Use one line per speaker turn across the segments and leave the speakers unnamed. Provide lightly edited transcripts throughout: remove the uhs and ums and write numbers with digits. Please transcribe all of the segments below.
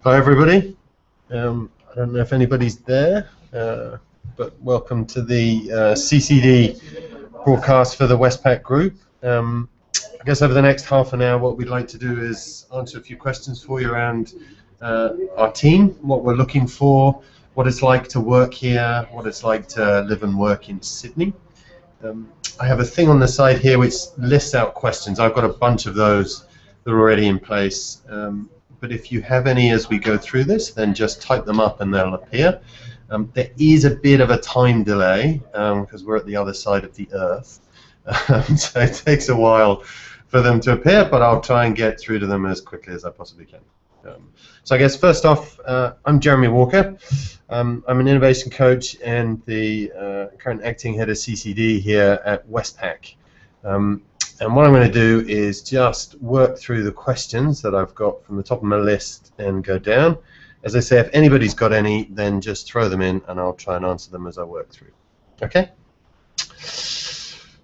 Hi everybody. I don't know if anybody's there, but welcome to the CCD broadcast for the Westpac Group. I guess over the next half an hour what we'd like to do is answer a few questions for you around our team, what we're looking for, what it's like to work here, what it's like to live and work in Sydney. I have a thing on the side here which lists out questions. I've got a bunch of those that are already in place. But if you have any as we go through this, then just type them up and they'll appear. There is a bit of a time delay because we're at the other side of the earth. So it takes a while for them to appear, but I'll try and get through to them as quickly as I possibly can. So I guess first off, I'm Jeremy Walker. I'm an innovation coach and the current acting head of CCD here at Westpac. And what I'm going to do is just work through the questions that I've got from the top of my list and go down. As I say, if anybody's got any, then just throw them in and I'll try and answer them as I work through. Okay?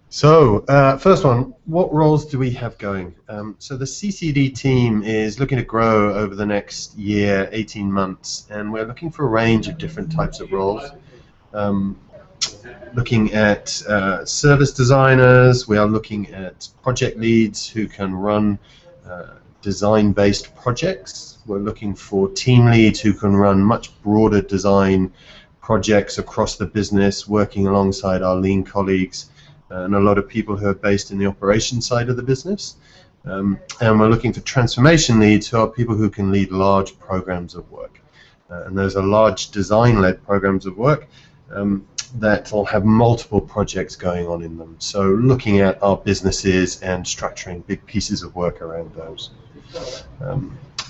So, first one, what roles do we have going? So the CCD team is looking to grow over the next year, 18 months, and we're looking for a range of different types of roles. Looking at service designers, we are looking at project leads who can run design-based projects. We're looking for team leads who can run much broader design projects across the business, working alongside our lean colleagues and a lot of people who are based in the operations side of the business. And we're looking for transformation leads who are people who can lead large programs of work. And those are large design-led programs of work that will have multiple projects going on in them. So looking at our businesses and structuring big pieces of work around those.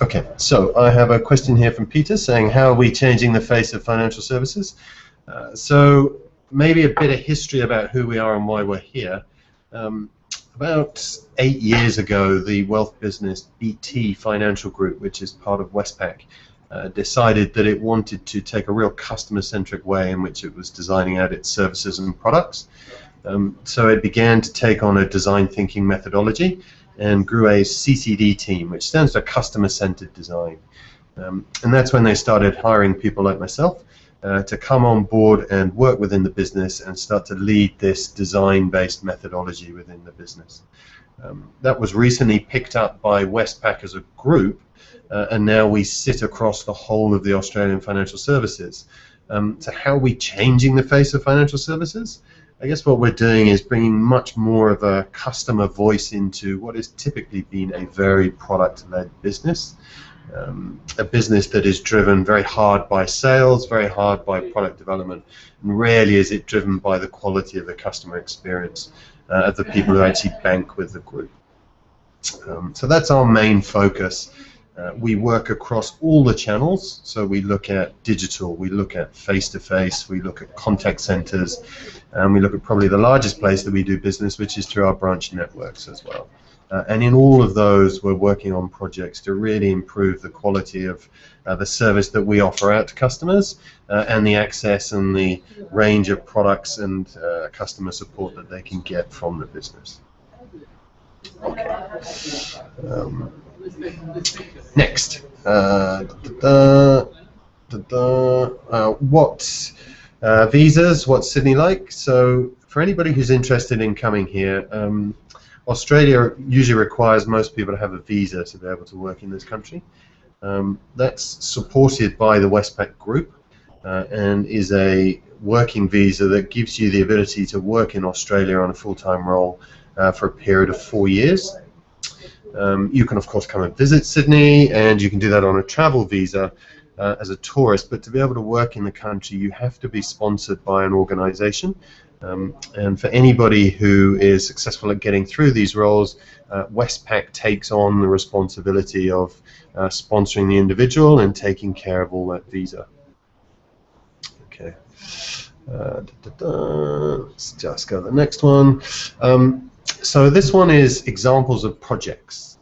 Okay, so I have a question here from Peter saying, how are we changing the face of financial services? So maybe a bit of history about who we are and why we're here. About 8 years ago, the wealth business BT Financial Group, which is part of Westpac, decided that it wanted to take a real customer-centric way in which it was designing out its services and products. So it began to take on a design thinking methodology and grew a CCD team, which stands for customer-centered design. And that's when they started hiring people like myself to come on board and work within the business and start to lead this design-based methodology within the business. That was recently picked up by Westpac as a group, and now we sit across the whole of the Australian financial services. So how are we changing the face of financial services? I guess what we're doing is bringing much more of a customer voice into what has typically been a very product-led business. A business that is driven very hard by sales, very hard by product development, and rarely is it driven by the quality of the customer experience of the people who actually bank with the group. So that's our main focus. We work across all the channels, so we look at digital, we look at face-to-face, we look at contact centers, and we look at probably the largest place that we do business, which is through our branch networks as well. And in all of those, we're working on projects to really improve the quality of the service that we offer out to customers and the access and the range of products and customer support that they can get from the business. Okay. Next, what visas? What's Sydney like? So, for anybody who's interested in coming here, Australia usually requires most people to have a visa to be able to work in this country. That's supported by the Westpac Group and is a working visa that gives you the ability to work in Australia on a full-time role for a period of 4 years. You can of course come and visit Sydney, and you can do that on a travel visa as a tourist, but to be able to work in the country you have to be sponsored by an organisation. And for anybody who is successful at getting through these roles, Westpac takes on the responsibility of sponsoring the individual and taking care of all that visa. Okay. Let's just go to the next one. So this one is examples of projects.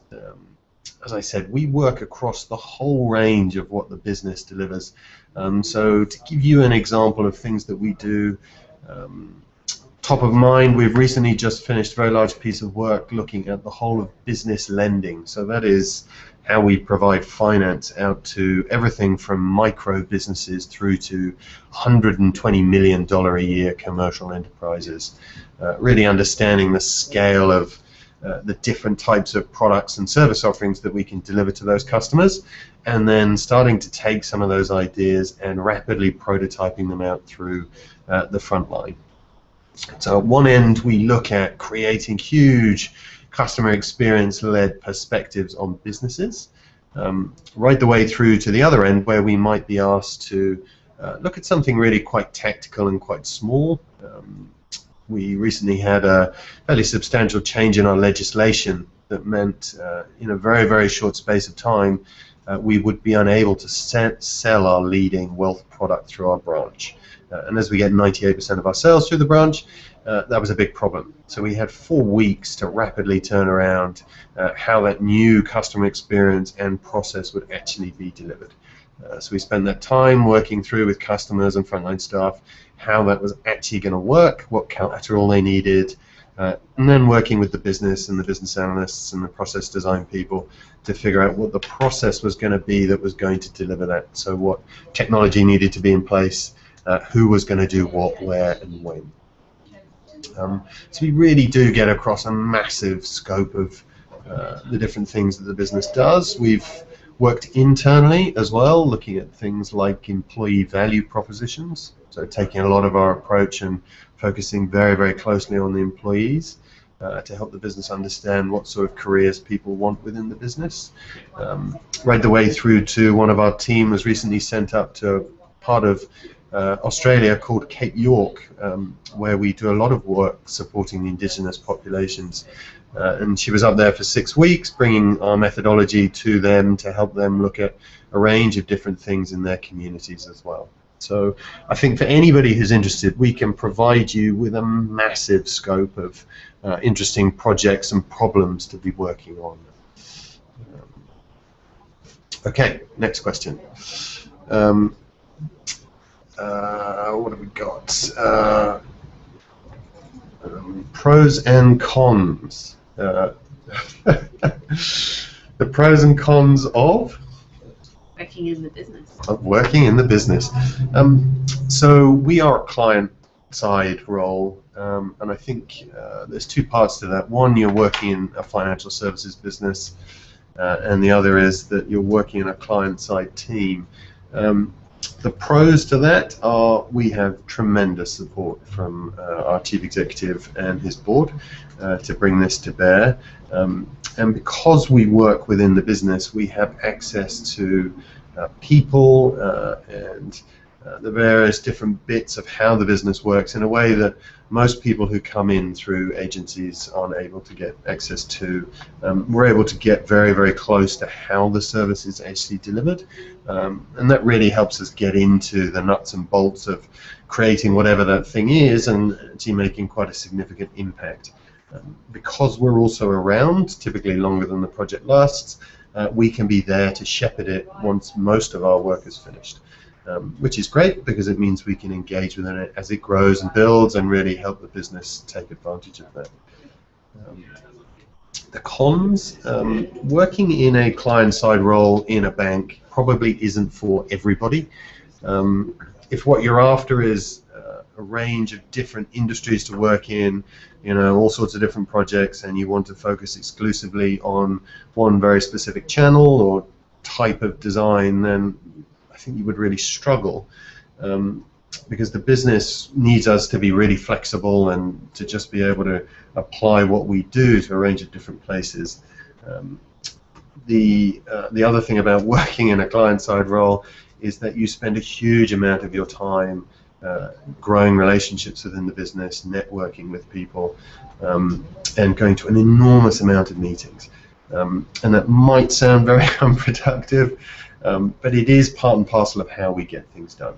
As I said, we work across the whole range of what the business delivers. So to give you an example of things that we do, top of mind, we've recently just finished a very large piece of work looking at the whole of business lending. So that is how we provide finance out to everything from micro businesses through to $120 million a year commercial enterprises. Really understanding the scale of the different types of products and service offerings that we can deliver to those customers, and then starting to take some of those ideas and rapidly prototyping them out through the front line. So at one end, we look at creating huge customer experience-led perspectives on businesses, right the way through to the other end, where we might be asked to look at something really quite tactical and quite small. We recently had a fairly substantial change in our legislation that meant in a very, very short space of time we would be unable to sell our leading wealth product through our branch. And as we get 98% of our sales through the branch, that was a big problem. So we had 4 weeks to rapidly turn around how that new customer experience and process would actually be delivered. So we spent that time working through with customers and frontline staff how that was actually going to work, what collateral they needed, and then working with the business and the business analysts and the process design people to figure out what the process was going to be that was going to deliver that. So what technology needed to be in place, who was going to do what, where, and when. So we really do get across a massive scope of the different things that the business does. We've worked internally as well, looking at things like employee value propositions, so taking a lot of our approach and focusing very, very closely on the employees to help the business understand what sort of careers people want within the business. Right the way through to one of our team was recently sent up to part of Australia called Cape York, where we do a lot of work supporting the indigenous populations. And she was up there for 6 weeks, bringing our methodology to them to help them look at a range of different things in their communities as well. So I think for anybody who's interested, we can provide you with a massive scope of interesting projects and problems to be working on. Okay, next question. What have we got? Pros and cons. The pros and cons of
working in the business.
Working in the business. So we are a client-side role, and I think there's 2 parts to that. One, you're working in a financial services business, and the other is that you're working in a client-side team. The pros to that are we have tremendous support from our chief executive and his board to bring this to bear. And because we work within the business, we have access to people and the various different bits of how the business works in a way that most people who come in through agencies aren't able to get access to. We're able to get very, very close to how the service is actually delivered, and that really helps us get into the nuts and bolts of creating whatever that thing is and actually making quite a significant impact. Because we're also around, typically longer than the project lasts, we can be there to shepherd it once most of our work is finished. Which is great because it means we can engage within it as it grows and builds and really help the business take advantage of that. The cons, working in a client-side role in a bank probably isn't for everybody. If what you're after is a range of different industries to work in, you know, all sorts of different projects, and you want to focus exclusively on one very specific channel or type of design, then I think you would really struggle, because the business needs us to be really flexible and to just be able to apply what we do to a range of different places. The other thing about working in a client-side role is that you spend a huge amount of your time growing relationships within the business, networking with people, and going to an enormous amount of meetings. And that might sound very unproductive, but it is part and parcel of how we get things done.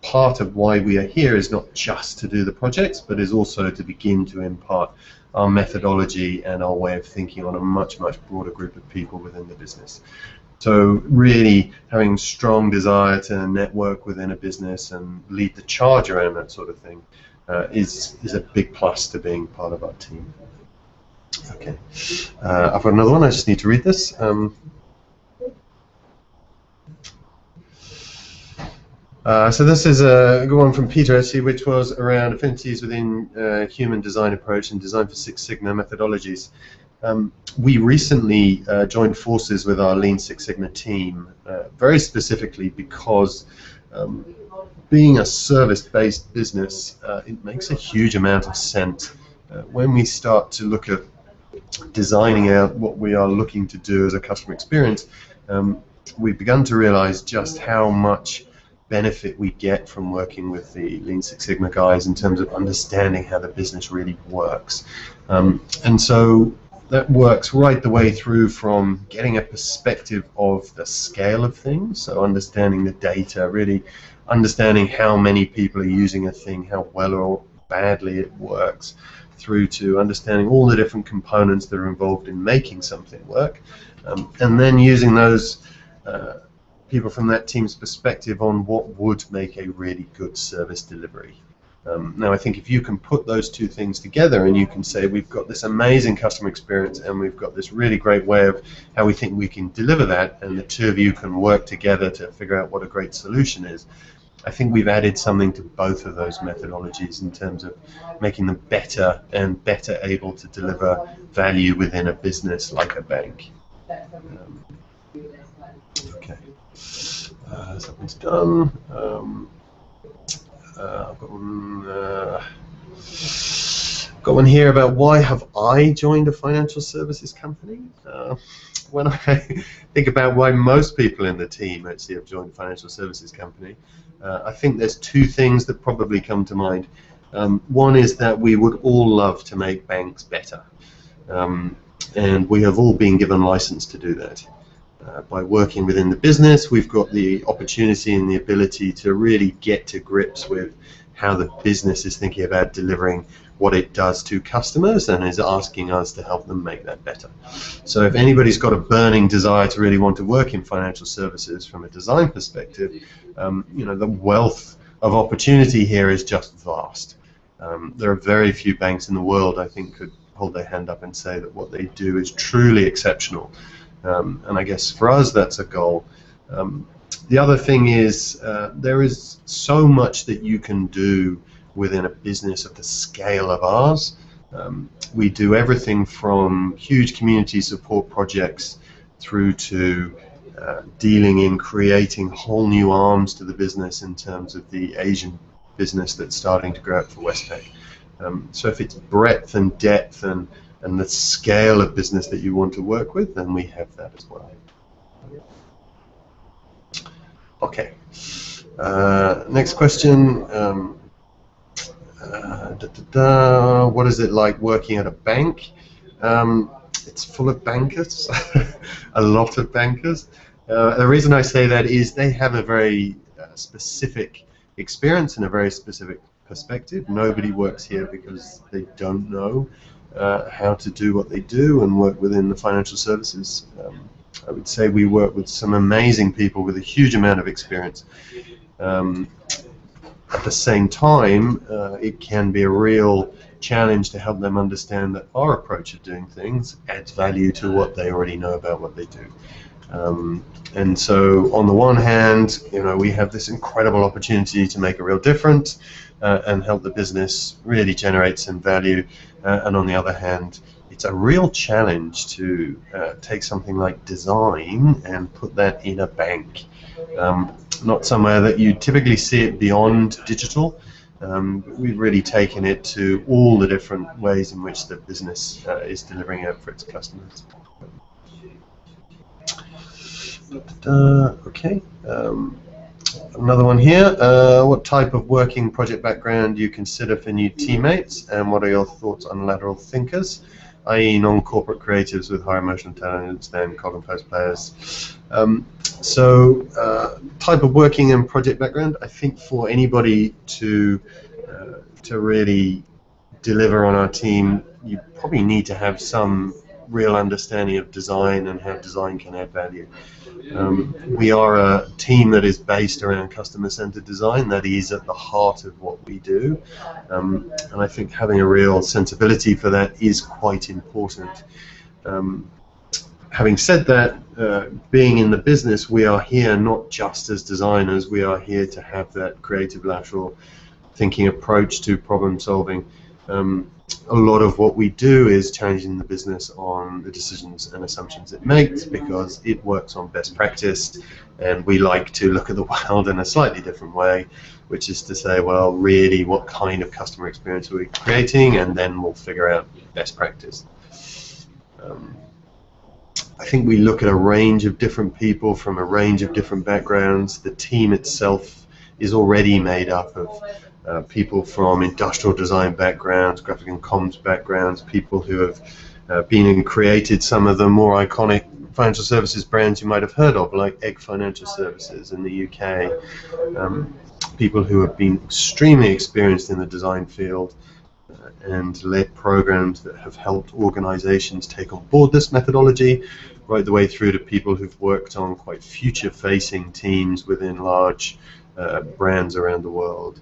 Part of why we are here is not just to do the projects, but is also to begin to impart our methodology and our way of thinking on a much, much broader group of people within the business. So really having strong desire to network within a business and lead the charge around that sort of thing is a big plus to being part of our team. Okay, I've got another one. I just need to read this. So this is a good one from Peter, actually, which was around affinities within human design approach and design for Six Sigma methodologies. We recently joined forces with our Lean Six Sigma team, very specifically because being a service-based business, it makes a huge amount of sense when we start to look at designing out what we are looking to do as a customer experience. We've begun to realize just how much benefit we get from working with the Lean Six Sigma guys in terms of understanding how the business really works. And so that works right the way through from getting a perspective of the scale of things, so understanding the data, really understanding how many people are using a thing, how well or badly it works, through to understanding all the different components that are involved in making something work, and then using those people from that team's perspective on what would make a really good service delivery. Now, I think if you can put those two things together and you can say we've got this amazing customer experience and we've got this really great way of how we think we can deliver that, and the two of you can work together to figure out what a great solution is, I think we've added something to both of those methodologies in terms of making them better and better able to deliver value within a business like a bank. Okay, something's done. I've got one here about why have I joined a financial services company. When I think about why most people in the team actually have joined a financial services company, I think there's two things that probably come to mind. One is that we would all love to make banks better, and we have all been given license to do that. By working within the business, we've got the opportunity and the ability to really get to grips with how the business is thinking about delivering what it does to customers and is asking us to help them make that better. So if anybody's got a burning desire to really want to work in financial services from a design perspective, the wealth of opportunity here is just vast. There are very few banks in the world, I think, could hold their hand up and say that what they do is truly exceptional. And I guess for us that's a goal. The other thing is there is so much that you can do within a business of the scale of ours. We do everything from huge community support projects through to dealing in creating whole new arms to the business in terms of the Asian business that's starting to grow up for Westpac. So if it's breadth and depth and the scale of business that you want to work with, then we have that as well. Okay. Next question. What is it like working at a bank? It's full of bankers, a lot of bankers. The reason I say that is they have a very specific experience and a very specific perspective. Nobody works here because they don't know how to do what they do and work within the financial services. I would say we work with some amazing people with a huge amount of experience. At the same time, it can be a real challenge to help them understand that our approach of doing things adds value to what they already know about what they do. And so on the one hand, we have this incredible opportunity to make a real difference and help the business really generate some value. And on the other hand, it's a real challenge to take something like design and put that in a bank. Not somewhere that you typically see it beyond digital. We've really taken it to all the different ways in which the business is delivering out for its customers. Okay. Another one here. What type of working project background do you consider for new teammates, and what are your thoughts on lateral thinkers, i.e. non-corporate creatives with higher emotional intelligence than cog and post players? Type of working and project background, I think for anybody to really deliver on our team, you probably need to have some real understanding of design and how design can add value. We are a team that is based around customer-centered design. That is at the heart of what we do, and I think having a real sensibility for that is quite important. Having said that, being in the business, we are here not just as designers, we are here to have that creative lateral thinking approach to problem solving. A lot of what we do is challenging the business on the decisions and assumptions it makes, because it works on best practice, and we like to look at the world in a slightly different way, which is to say, well, really, what kind of customer experience are we creating, and then we'll figure out best practice. I think we look at a range of different people from a range of different backgrounds. The team itself is already made up of people from industrial design backgrounds, graphic and comms backgrounds, people who have been and created some of the more iconic financial services brands you might have heard of, like Egg Financial Services in the UK, people who have been extremely experienced in the design field and led programs that have helped organizations take on board this methodology, right the way through to people who've worked on quite future-facing teams within large brands around the world.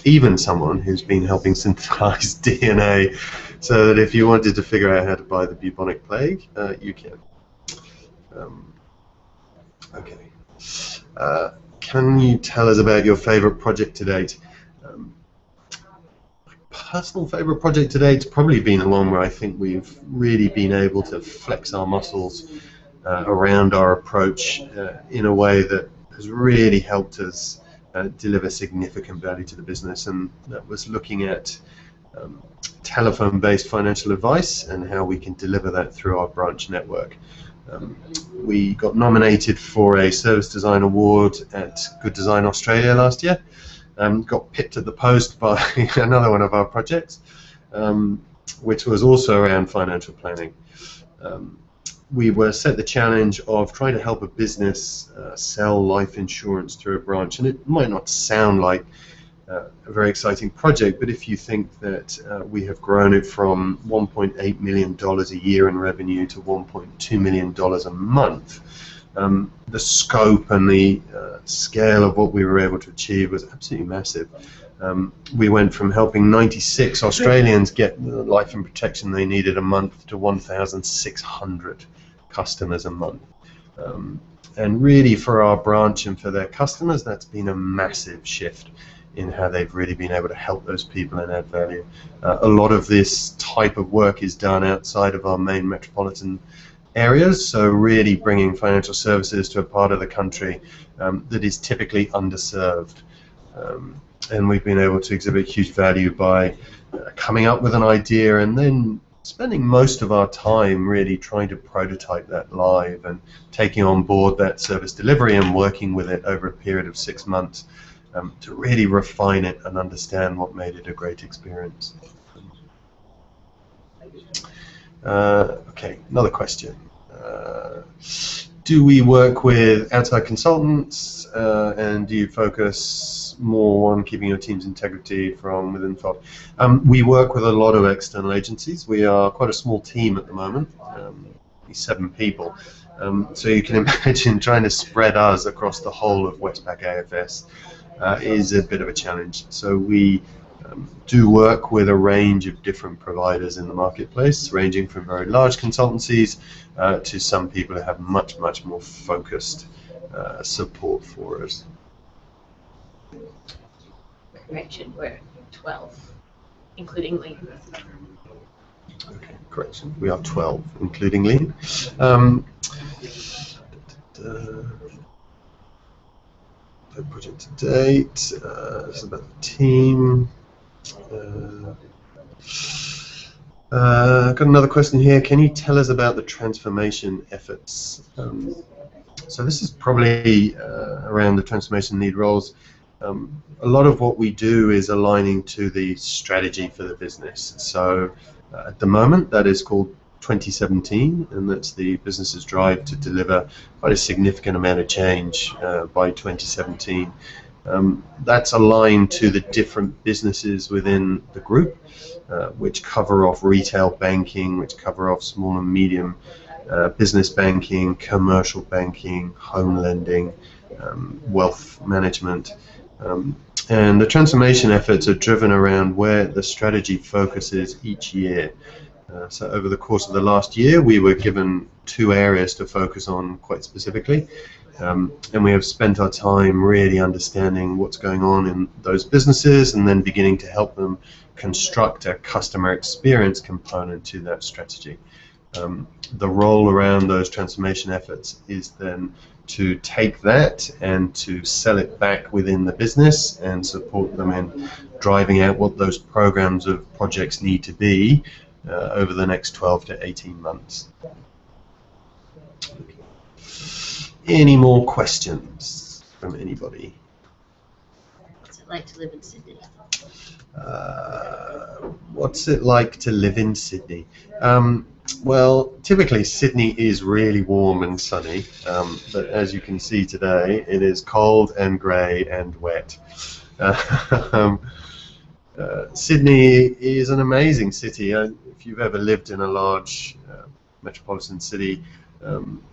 Even someone who's been helping synthesize DNA so that if you wanted to figure out how to buy the bubonic plague, you can. Okay. Can you tell us about your favorite project to date? Personal favorite project to date's probably been the one where I think we've really been able to flex our muscles around our approach in a way that has really helped us deliver significant value to the business, and that was looking at telephone-based financial advice and how we can deliver that through our branch network. We got nominated for a Service Design Award at Good Design Australia last year. Got pipped at the post by another one of our projects, which was also around financial planning. We were set the challenge of trying to help a business sell life insurance through a branch, and it might not sound like a very exciting project, but if you think that we have grown it from $1.8 million a year in revenue to $1.2 million a month, the scope and the scale of what we were able to achieve was absolutely massive. We went from helping 96 Australians get the life and protection they needed a month to 1,600 customers a month. And really for our branch and for their customers, that's been a massive shift in how they've really been able to help those people and add value. A lot of this type of work is done outside of our main metropolitan areas, so really bringing financial services to a part of the country that is typically underserved. And we've been able to exhibit huge value by coming up with an idea and then spending most of our time really trying to prototype that live and taking on board that service delivery and working with it over a period of 6 months to really refine it and understand what made it a great experience. Okay, another question. Do we work with outside consultants, and do you focus more on keeping your team's integrity from within the fold? We work with a lot of external agencies. We are quite a small team at the moment, 7 people. So you can imagine trying to spread us across the whole of Westpac AFS is a bit of a challenge. So we do work with a range of different providers in the marketplace, ranging from very large consultancies to some people who have much, much more focused support for us.
Correction, we're 12, including Lee.
Okay, correction. We are 12, including Lee. Project to date. This is about the team. Got another question here. Can you tell us about the transformation efforts? So this is probably around the transformation lead roles. A lot of what we do is aligning to the strategy for the business. So at the moment, that is called 2017, and that's the business's drive to deliver quite a significant amount of change by 2017. That's aligned to the different businesses within the group, which cover off retail banking, which cover off small and medium business banking, commercial banking, home lending, wealth management. And the transformation efforts are driven around where the strategy focuses each year. So over the course of the last year, we were given 2 areas to focus on quite specifically. And we have spent our time really understanding what's going on in those businesses and then beginning to help them construct a customer experience component to that strategy. The role around those transformation efforts is then to take that and to sell it back within the business and support them in driving out what those programs of projects need to be over the next 12 to 18 months. Any more questions from anybody?
What's it like to live in Sydney?
What's it like to live in Sydney? Well, typically Sydney is really warm and sunny, but as you can see today, it is cold and grey and wet. Sydney is an amazing city. If you've ever lived in a large metropolitan city,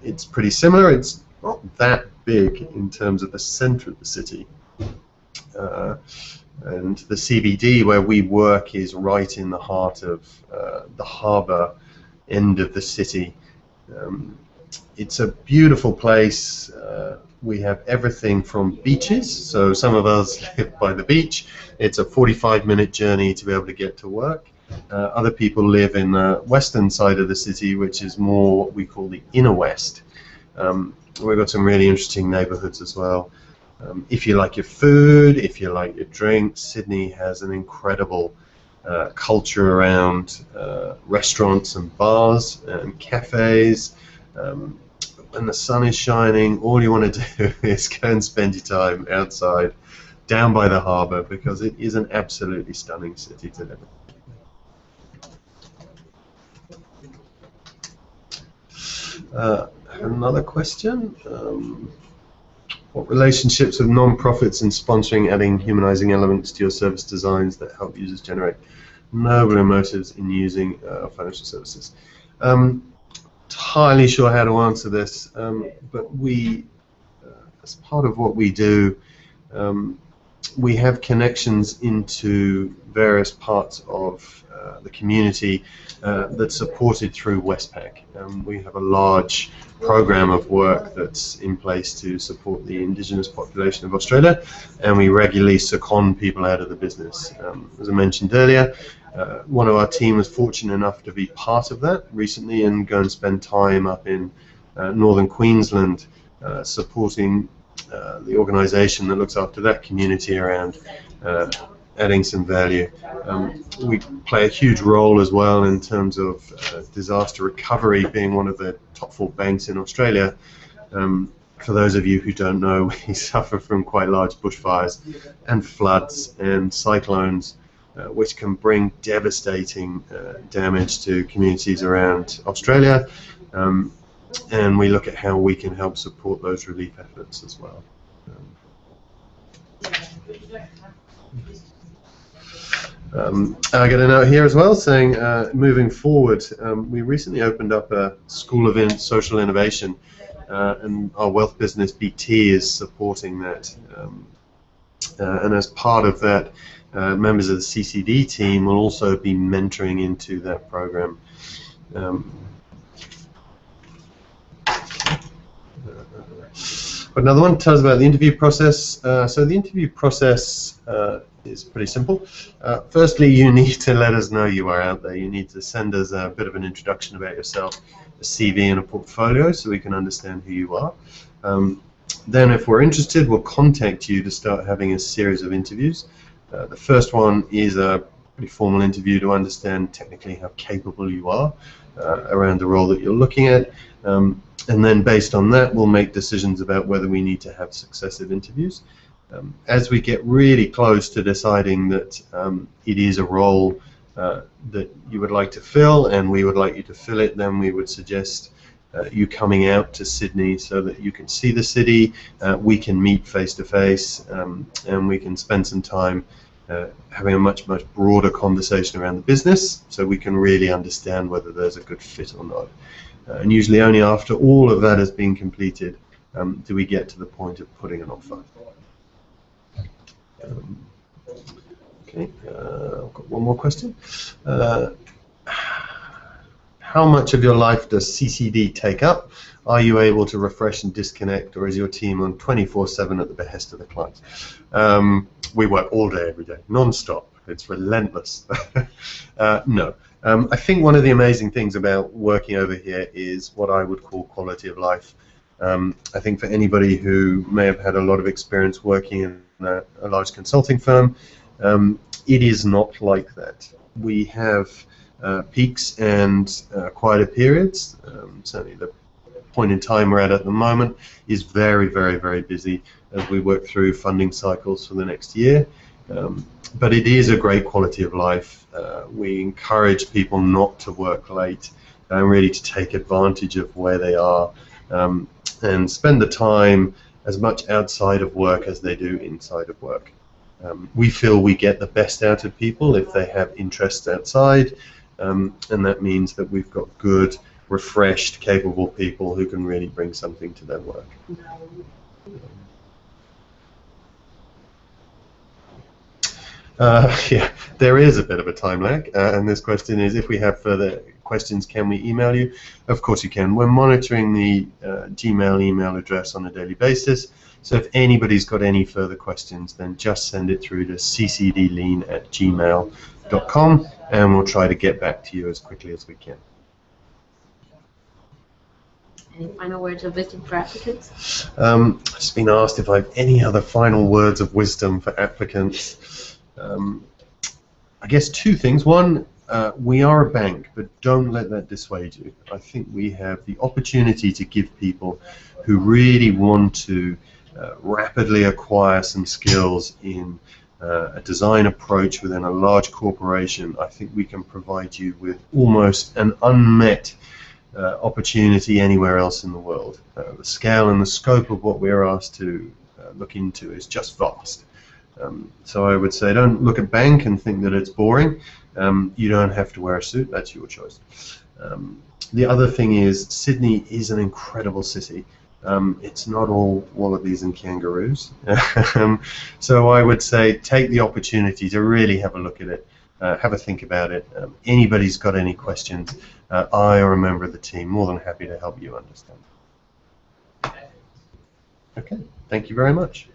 it's pretty similar. It's not that big in terms of the centre of the city. And the CBD where we work is right in the heart of the harbour end of the city. It's a beautiful place. We have everything from beaches, so some of us live by the beach. It's a 45-minute journey to be able to get to work. Other people live in the western side of the city, which is more what we call the inner west. We've got some really interesting neighbourhoods as well. If you like your food, if you like your drinks, Sydney has an incredible culture around restaurants and bars and cafes. When the sun is shining, all you want to do is go and spend your time outside, down by the harbour, because it is an absolutely stunning city to live in. Another question. What relationships with non-profits in sponsoring, adding humanizing elements to your service designs that help users generate nobler motives in using financial services? Entirely sure how to answer this, but we, as part of what we do, we have connections into various parts of the community that's supported through Westpac. We have a large program of work that's in place to support the Indigenous population of Australia, and we regularly second people out of the business. As I mentioned earlier, one of our team was fortunate enough to be part of that recently and go and spend time up in northern Queensland supporting the organisation that looks after that community around adding some value. We play a huge role as well in terms of disaster recovery, being one of the top 4 banks in Australia. For those of you who don't know, we suffer from quite large bushfires and floods and cyclones, which can bring devastating damage to communities around Australia. And we look at how we can help support those relief efforts as well. I get a note here as well saying, moving forward, we recently opened up a School of Social Innovation, and our wealth business BT is supporting that. And as part of that, members of the CCD team will also be mentoring into that program. Another one tells about the interview process. So the interview process is pretty simple. Firstly, you need to let us know you are out there. You need to send us a bit of an introduction about yourself, a CV and a portfolio, so we can understand who you are. Then if we're interested, we'll contact you to start having a series of interviews. The first one is a pretty formal interview to understand technically how capable you are around the role that you're looking at. And then based on that, we'll make decisions about whether we need to have successive interviews. As we get really close to deciding that it is a role that you would like to fill and we would like you to fill it, then we would suggest you coming out to Sydney so that you can see the city, we can meet face to face, and we can spend some time having a much broader conversation around the business, so we can really understand whether there's a good fit or not. And usually only after all of that has been completed do we get to the point of putting an offer. Okay, I've got one more question. How much of your life does CCD take up? Are you able to refresh and disconnect, or is your team on 24/7 at the behest of the clients? We work all day, every day, non-stop. It's relentless. No. I think one of the amazing things about working over here is what I would call quality of life. I think for anybody who may have had a lot of experience working in a large consulting firm, it is not like that. We have peaks and quieter periods. Certainly the point in time we're at the moment is very busy as we work through funding cycles for the next year. But it is a great quality of life. We encourage people not to work late and really to take advantage of where they are and spend the time as much outside of work as they do inside of work. We feel we get the best out of people if they have interests outside, and that means that we've got good, refreshed, capable people who can really bring something to their work. Yeah, there is a bit of a time lag, and this question is, if we have further questions, can we email you? Of course you can. We're monitoring the Gmail email address on a daily basis, so if anybody's got any further questions, then just send it through to ccdlean@gmail.com, and we'll try to get back to you as quickly as we can.
Any final words of wisdom for applicants?
I've just been asked if I have any other final words of wisdom for applicants. I guess two things. One, we are a bank, but don't let that dissuade you. I think we have the opportunity to give people who really want to rapidly acquire some skills in a design approach within a large corporation. I think we can provide you with almost an unmet opportunity anywhere else in the world. The scale and the scope of what we're asked to look into is just vast. So I would say, don't look at bank and think that it's boring. You don't have to wear a suit, that's your choice. The other thing is, Sydney is an incredible city. It's not all wallabies and kangaroos. So I would say, take the opportunity to really have a look at it, have a think about it. Anybody's got any questions, I or a member of the team, more than happy to help you understand. Okay, thank you very much.